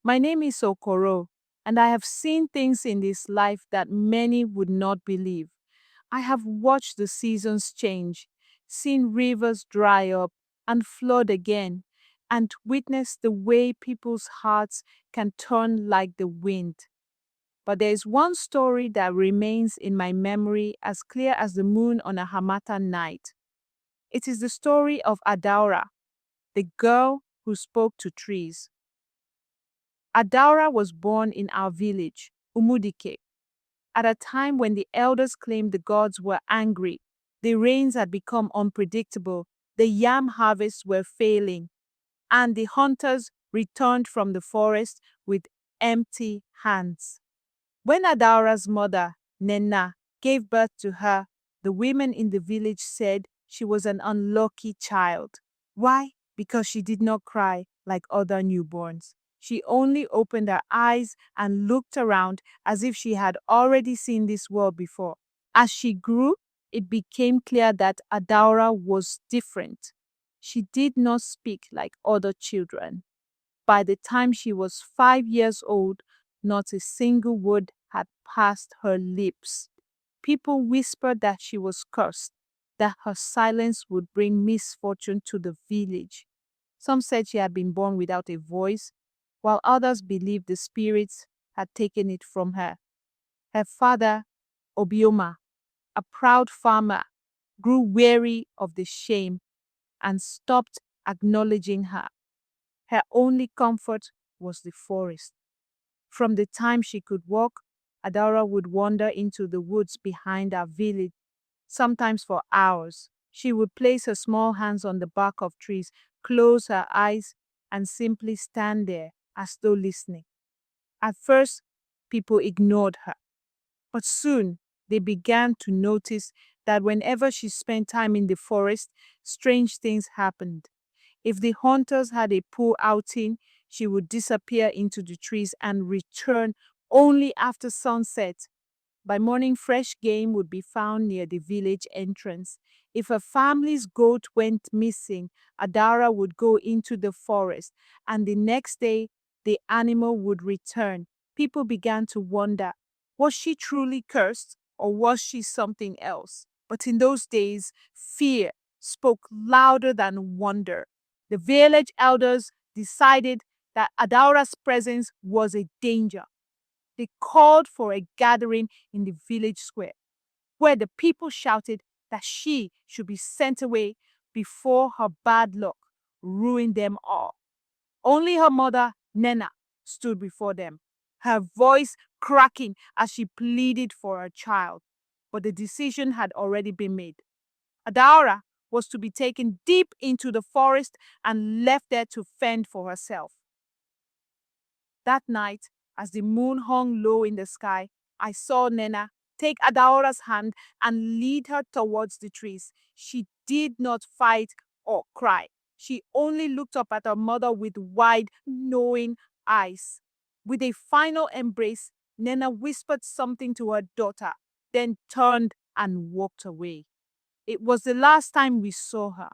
My name is Okoro, and I have seen things in this life that many would not believe. I have watched the seasons change, seen rivers dry up and flood again, and witnessed the way people's hearts can turn like the wind. But there is one story that remains in my memory as clear as the moon on a Hamatan night. It is the story of Adaura, the girl who spoke to trees. Adaura was born in our village, Umudike, at a time when the elders claimed the gods were angry, the rains had become unpredictable, the yam harvests were failing, and the hunters returned from the forest with empty hands. When Adaura's mother, Nena, gave birth to her, the women in the village said she was an unlucky child. Why? Because she did not cry like other newborns. She only opened her eyes and looked around as if she had already seen this world before. As she grew, it became clear that Adaura was different. She did not speak like other children. By the time she was 5 years old, not a single word had passed her lips. People whispered that she was cursed, that her silence would bring misfortune to the village. Some said she had been born without a voice, while others believed the spirits had taken it from her. Her father, Obioma, a proud farmer, grew weary of the shame and stopped acknowledging her. Her only comfort was the forest. From the time she could walk, Adara would wander into the woods behind our village, sometimes for hours. She would place her small hands on the bark of trees, close her eyes, and simply stand there as though listening. At first, people ignored her, but soon they began to notice that whenever she spent time in the forest, strange things happened. If the hunters had a poor outing, she would disappear into the trees and return only after sunset. By morning, fresh game would be found near the village entrance. If a family's goat went missing, Adara would go into the forest, and the next day, the animal would return. People began to wonder, was she truly cursed, or was she something else? But in those days, fear spoke louder than wonder. The village elders decided that Adaura's presence was a danger. They called for a gathering in the village square, where the people shouted that she should be sent away before her bad luck ruined them all. Only her mother, Nena, stood before them, her voice cracking as she pleaded for her child. But the decision had already been made. Adaura was to be taken deep into the forest and left there to fend for herself. That night, as the moon hung low in the sky, I saw Nena take Adaura's hand and lead her towards the trees. She did not fight or cry. She only looked up at her mother with wide, knowing eyes. With a final embrace, Nena whispered something to her daughter, then turned and walked away. It was the last time we saw her.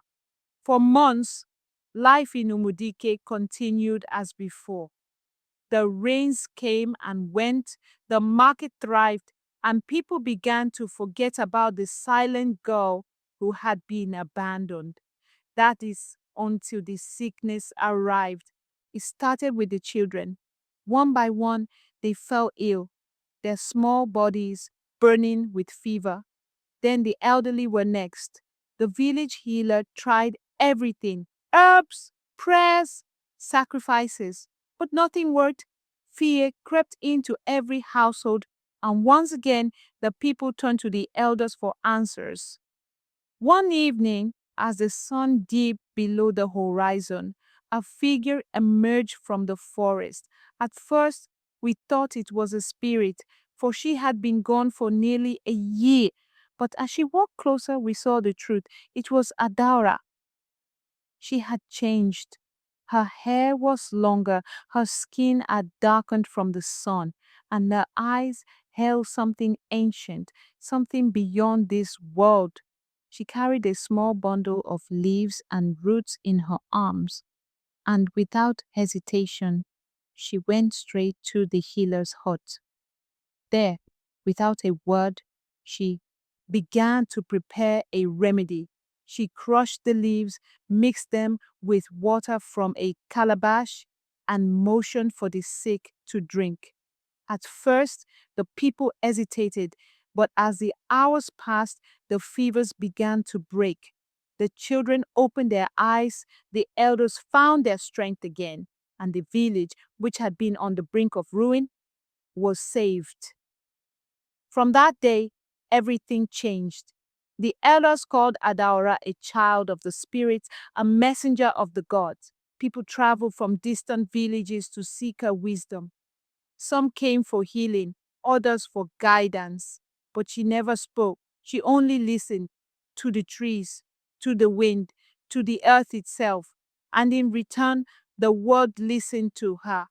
For months, life in Umudike continued as before. The rains came and went, the market thrived, and people began to forget about the silent girl who had been abandoned. That is until the sickness arrived. It started with the children. One by one, they fell ill, their small bodies burning with fever. Then the elderly were next. The village healer tried everything: herbs, prayers, sacrifices. But nothing worked. Fear crept into every household, and once again the people turned to the elders for answers. One evening, as the sun dipped below the horizon, a figure emerged from the forest. At first, we thought it was a spirit, for she had been gone for nearly a year. But as she walked closer, we saw the truth. It was Adaura. She had changed. Her hair was longer, her skin had darkened from the sun, and her eyes held something ancient, something beyond this world. She carried a small bundle of leaves and roots in her arms, and without hesitation, She went straight to the healer's hut. There, without a word, she began to prepare a remedy. She crushed the leaves, mixed them with water from a calabash, and motioned for the sick to drink. At first, the people hesitated, but as the hours passed, the fevers began to break. The children opened their eyes, the elders found their strength again, and the village, which had been on the brink of ruin, was saved. From that day, everything changed. The elders called Adaora a child of the spirits, a messenger of the gods. People traveled from distant villages to seek her wisdom. Some came for healing, others for guidance. But she never spoke. She only listened to the trees, to the wind, to the earth itself. And in return, the world listened to her.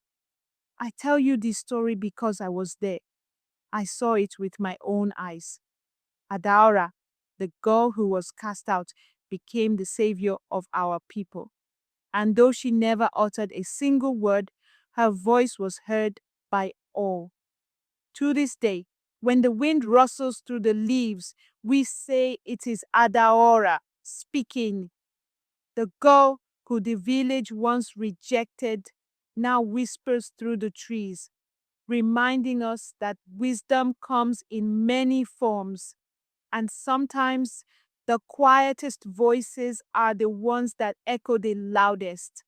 I tell you this story because I was there. I saw it with my own eyes. Adaora, the girl who was cast out, became the savior of our people. And though she never uttered a single word, her voice was heard by all. To this day, when the wind rustles through the leaves, we say it is Adaora speaking. The girl who the village once rejected now whispers through the trees, reminding us that wisdom comes in many forms, and sometimes the quietest voices are the ones that echo the loudest.